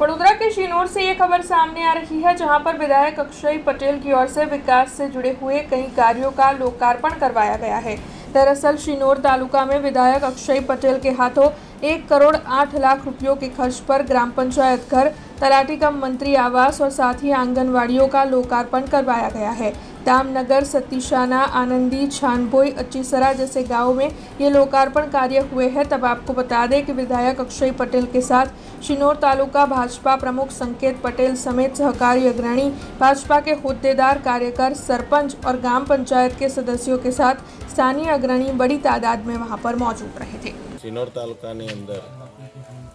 बड़ोदरा के शिनोर से ये खबर सामने आ रही है, जहां पर विधायक अक्षय पटेल की ओर से विकास से जुड़े हुए कई कार्यों का लोकार्पण करवाया गया है। दरअसल शिनोर तालुका में विधायक अक्षय पटेल के हाथों 1 करोड़ 8 लाख रुपयों के खर्च पर ग्राम पंचायत घर, तलाटी कम मंत्री आवास और साथ ही आंगनवाड़ियों का लोकार्पण करवाया गया है। दामनगर, सतीशाना, आनंदी, छानबोई, अच्चीसरा जैसे गांवों में ये लोकार्पण कार्य हुए हैं। तब आपको बता दें कि विधायक अक्षय पटेल के साथ शिनोर तालुका भाजपा प्रमुख संकेत पटेल समेत सहकारी अग्रणी, भाजपा के होद्देदार, कार्यकर, सरपंच और ग्राम पंचायत के सदस्यों के साथ स्थानीय अग्रणी बड़ी तादाद में वहां पर मौजूद रहे थे। शिनोर तालुकाની અંદર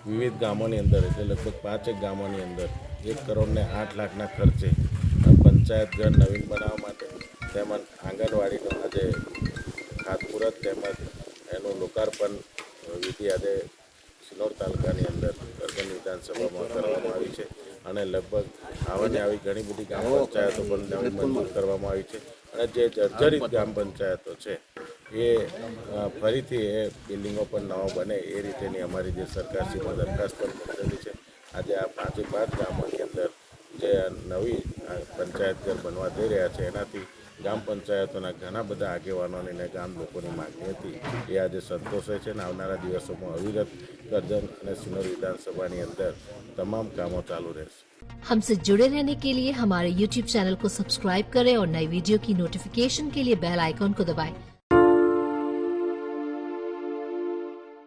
વિવિધ ગામોની અંદર એટલે લગભગ 5 ગામોની અંદર 1 કરોડ ને 8 લાખના ખર્ચે પંચાયત ઘર નવીન બનાવવા માટે તેમજ આંગણવાડીનું આજે ખાતમુહૂર્ત તેમજ એનું લોકાર્પણ વિધિ આજે શિનોર તાલુકાની અંદર કરજણ વિધાનસભામાં કરવામાં આવી છે અને લગભગ આવાની આવી ઘણી બધી ગ્રામ પંચાયતો પણ નવી મંજૂર કરવામાં આવી છે અને જે જર્જરિત ગ્રામ પંચાયતો છે એ ફરીથી એ બિલ્ડિંગો પણ નવા બને એ રીતેની અમારી જે સરકારશ્રીમાં દરખાસ્ત પણ મોકલેલી છે। આજે આ 5 ગામોની અંદર જે નવી પંચાયત ઘર બનવા જઈ રહ્યા છે એનાથી ગ્રામ પંચાયતોના ઘણા બધા આગેવાનોની અને ગામ લોકોની માગણી હતી એ આજે સંતોષે છે અને આવનારા દિવસોમાં અવિરત કરજણ અને શિનોર વિધાનસભાની અંદર તમામ કામો ચાલુ રહેશે। हमसे जुड़े रहने के लिए हमारे YouTube चैनल को सब्सक्राइब करें और नई वीडियो की नोटिफिकेशन के लिए बेल आइकॉन को दबाएं।